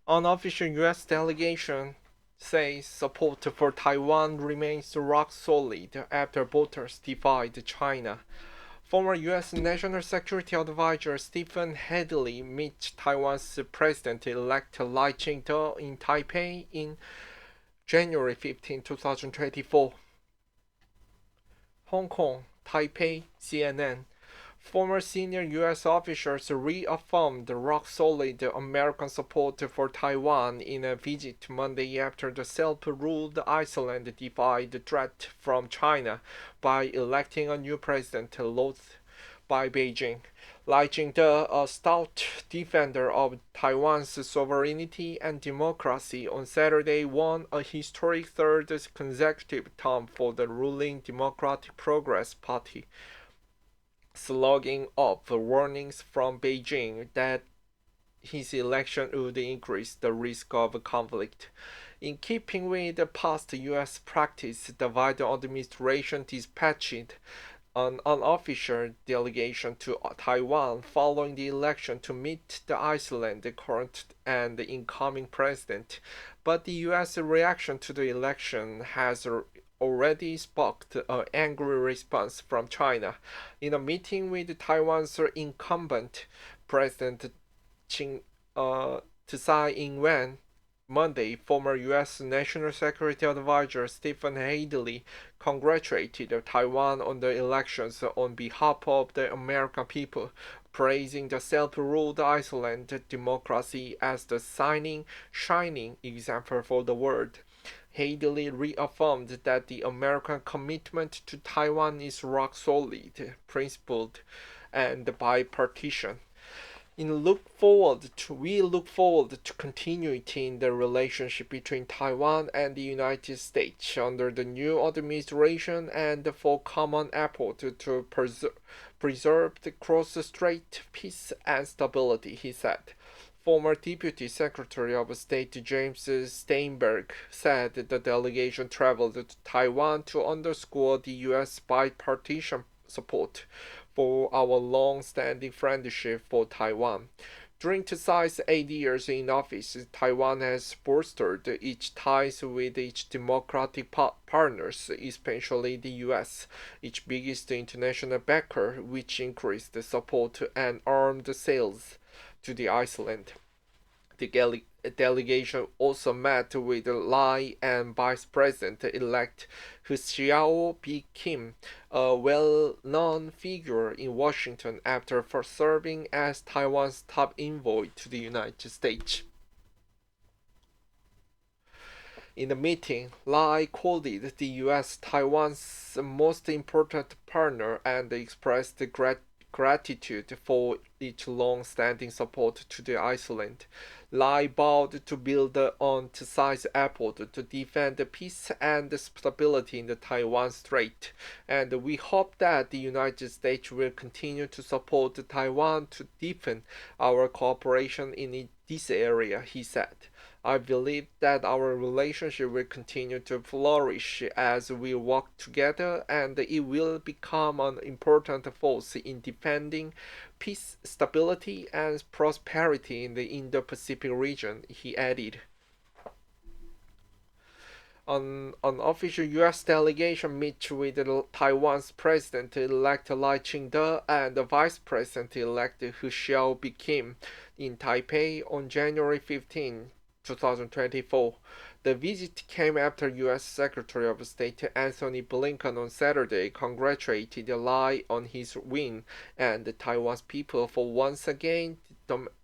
Unofficial US delegation says support for Taiwan remains rock solid after voters defied China. Former U.S. National Security Advisor Stephen Hadley met Taiwan's President-elect Lai Ching-te in Taipei in January 15, 2024. Hong Kong, Taipei, CNN. Former senior U.S. officials reaffirmed rock-solid American support for Taiwan in a visit Monday after the self-ruled island defied the threat from China by electing a new president loathed by Beijing. Lai Ching-te, a stout defender of Taiwan's sovereignty and democracy, on Saturday won a historic third consecutive term for the ruling Democratic Progress Party, slugging off warnings from Beijing that his election would increase the risk of conflict. In keeping with the past U.S. practice, the Biden administration dispatched an unofficial delegation to Taiwan following the election to meet the island's current and incoming president, but the U.S. reaction to the election has already sparked an angry response from China. In a meeting with Taiwan's incumbent President Ching, Tsai Ing-wen Monday, former U.S. National Security Advisor Stephen Hadley congratulated Taiwan on the elections on behalf of the American people, praising the self-ruled island democracy as the shining example for the world. Hadley reaffirmed that the American commitment to Taiwan is rock solid, principled, and bipartisan. We look forward to continuity in the relationship between Taiwan and the United States under the new administration and for common effort to preserve the cross-strait peace and stability, he said. Former Deputy Secretary of State James Steinberg said the delegation traveled to Taiwan to underscore the U.S. bipartisan support for our long-standing friendship for Taiwan. During Tsai's 8 years in office, Taiwan has bolstered its ties with its democratic partners, especially the U.S., its biggest international backer, which increased support and armed sales to the island. The delegation also met with Lai and Vice President-elect Hu Xiao became a well-known figure in Washington after first serving as Taiwan's top envoy to the United States. In the meeting, Lai called the U.S. Taiwan's most important partner and expressed gratitude for its long-standing support to the island. Lai vowed to build on Tsai's effort to defend peace and stability in the Taiwan Strait, and we hope that the United States will continue to support Taiwan to deepen our cooperation in this area, he said. I believe that our relationship will continue to flourish as we work together, and it will become an important force in defending peace, stability, and prosperity in the Indo-Pacific region, he added. An official U.S. delegation met with Taiwan's President-elect Lai Ching-te and Vice President-elect Hu Xiao in Taipei on January 15, 2024. The visit came after U.S. Secretary of State Anthony Blinken on Saturday congratulated Lai on his win and Taiwan's people for once again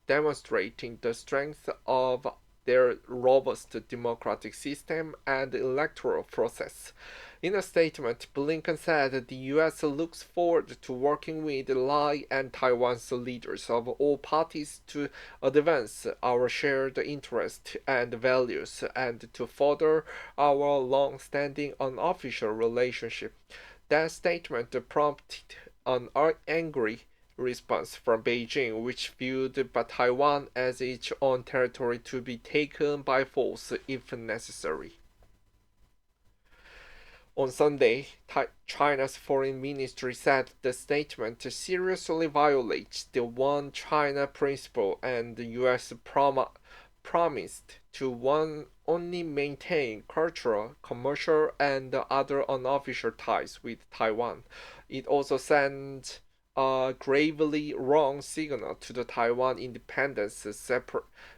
demonstrating the strength of their robust democratic system and electoral process. In a statement, Blinken said the U.S. looks forward to working with Lai and Taiwan's leaders of all parties to advance our shared interests and values and to further our long-standing unofficial relationship. That statement prompted an angry response from Beijing, which viewed Taiwan as its own territory to be taken by force if necessary. On Sunday, China's foreign ministry said the statement seriously violates the One China principle and the U.S. promised to only maintain cultural, commercial, and other unofficial ties with Taiwan. It also sent a gravely wrong signal to the Taiwan independence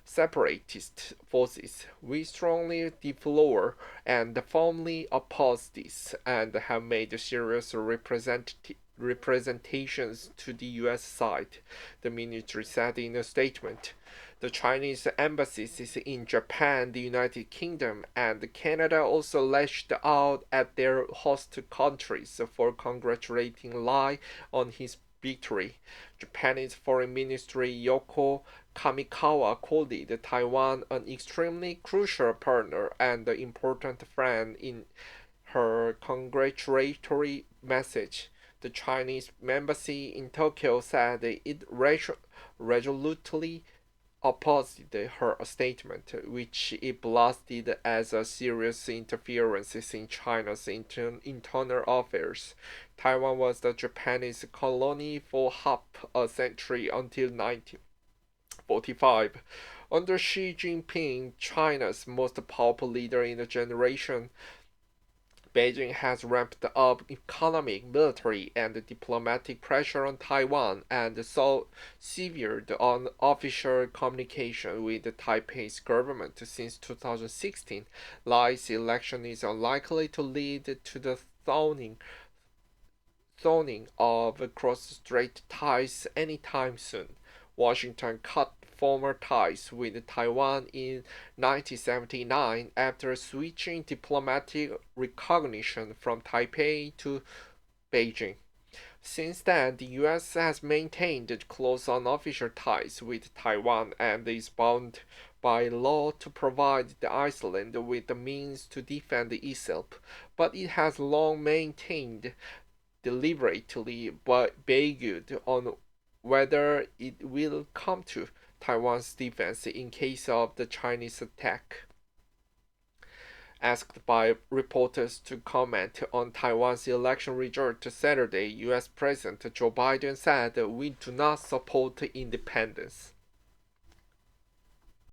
separatist forces. We strongly deplore and firmly oppose this and have made serious representations to the US side, the ministry said in a statement. The Chinese embassies in Japan, the United Kingdom, and Canada also lashed out at their host countries for congratulating Lai on his victory. Japanese Foreign Ministry Yoko Kamikawa called Taiwan an extremely crucial partner and important friend in her congratulatory message. The Chinese embassy in Tokyo said it resolutely opposed her statement, which it blasted as a serious interference in China's internal affairs. Taiwan was the Japanese colony for half a century until 1945. Under Xi Jinping, China's most powerful leader in a generation, Beijing has ramped up economic, military, and diplomatic pressure on Taiwan and so severed unofficial communication with Taipei's government since 2016. Lai's election is unlikely to lead to the thawing of cross-strait ties anytime soon. Washington cut former ties with Taiwan in 1979 after switching diplomatic recognition from Taipei to Beijing. Since then, the US has maintained close unofficial ties with Taiwan and is bound by law to provide the island with the means to defend itself, but it has long maintained deliberately vague on whether it will come to Taiwan's defense in case of the Chinese attack. Asked by reporters to comment on Taiwan's election result Saturday, US President Joe Biden said, "We do not support independence."